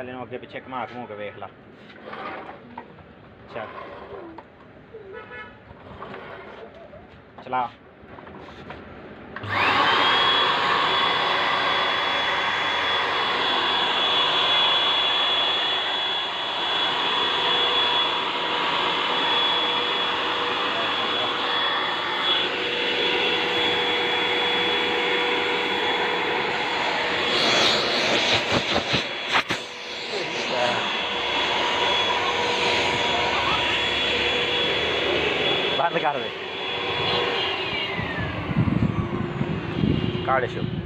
ਚੱਲ ਇਹਨੂੰ ਅੱਗੇ ਪਿੱਛੇ ਘੁਮਾ ਘਮੂ ਕੇ ਵੇਖ ਲਾ। ਚੱਲ ਚਲਾ। बंद कर दे काढ़ शो।